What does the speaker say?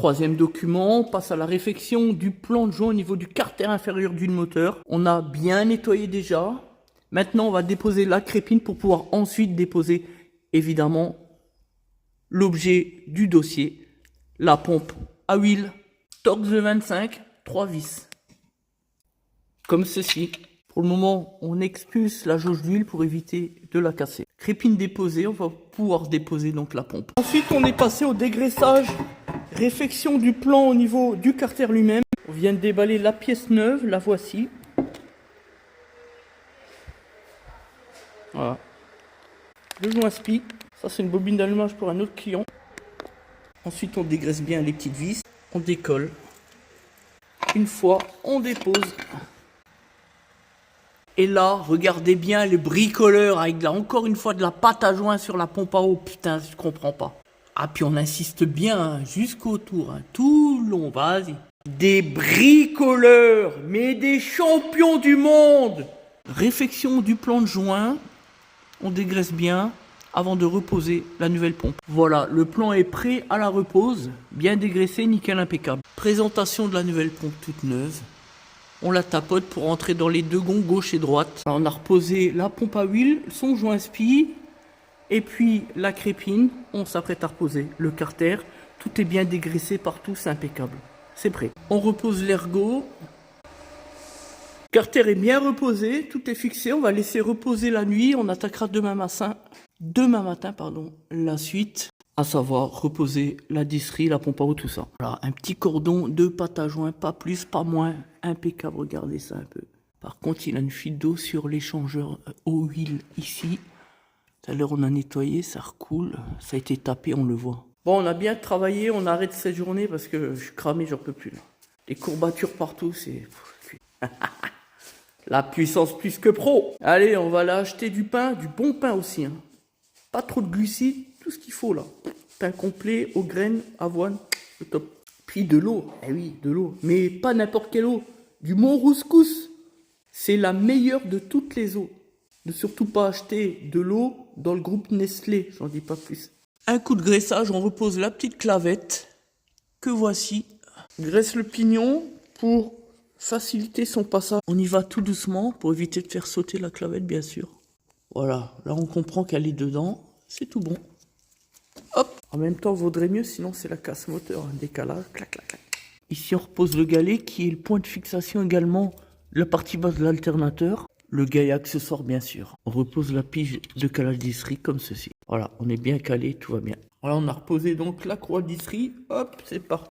Troisième document, on passe à la réfection du plan de joint au niveau du carter inférieur du moteur. On a bien nettoyé déjà. Maintenant, on va déposer la crépine pour pouvoir ensuite déposer, évidemment, l'objet du dossier, la pompe à huile, Torx de 25, 3 vis. Comme ceci. Pour le moment, on expulse la jauge d'huile pour éviter de la casser. Crépine déposée, on va pouvoir déposer donc la pompe. Ensuite, on est passé au dégraissage, réfection du plan au niveau du carter lui-même. On vient de déballer la pièce neuve, la voici. Voilà. Le joint spi, ça c'est une bobine d'allumage pour un autre client. Ensuite, on dégraisse bien les petites vis, on décolle. Une fois, on dépose. Et là, regardez bien le bricoleur avec encore une fois de la pâte à joint sur la pompe à eau. Putain, je comprends pas. Ah, puis on insiste bien hein, jusqu'au tour, hein, tout le long, vas-y. Des bricoleurs, mais des champions du monde. Réfection du plan de joint. On dégraisse bien avant de reposer la nouvelle pompe. Voilà, le plan est prêt à la repose. Bien dégraissé, nickel, impeccable. Présentation de la nouvelle pompe toute neuve. On la tapote pour entrer dans les deux gonds gauche et droite. Alors, on a reposé la pompe à huile, son joint spi, et puis la crépine. On s'apprête à reposer le carter. Tout est bien dégraissé partout, c'est impeccable. C'est prêt. On repose l'ergot. Carter est bien reposé, tout est fixé. On va laisser reposer la nuit. On attaquera demain matin, la suite. À savoir reposer la disserie, la pompe à eau, tout ça. Voilà, un petit cordon de pâte à joint, pas plus, pas moins, impeccable, regardez ça un peu. Par contre, il a une fuite d'eau sur l'échangeur eau-huile ici. Tout à l'heure, on a nettoyé, ça recoule, ça a été tapé, on le voit. Bon, on a bien travaillé, on arrête cette journée parce que je suis cramé, j'en peux plus. Là. Les courbatures partout, c'est... La puissance plus que pro. Allez, on va là acheter du pain, du bon pain aussi. Hein. Pas trop de glucides. Tout ce qu'il faut là. Pain complet, aux graines, avoine, le top. Puis de l'eau, eh oui, de l'eau. Mais pas n'importe quelle eau. Du Montrouscous. C'est la meilleure de toutes les eaux. Ne surtout pas acheter de l'eau dans le groupe Nestlé, j'en dis pas plus. Un coup de graissage, on repose la petite clavette que voici. Graisse le pignon pour faciliter son passage. On y va tout doucement pour éviter de faire sauter la clavette, bien sûr. Voilà, là on comprend qu'elle est dedans. C'est tout bon. Hop, en même temps vaudrait mieux, sinon c'est la casse moteur, un décalage, clac, clac, clac. Ici on repose le galet qui est le point de fixation également, la partie basse de l'alternateur. Le galet accessoire bien sûr. On repose la pige de calage disserie comme ceci. Voilà, on est bien calé, tout va bien. Voilà, on a reposé donc la croix disserie, hop, c'est parti.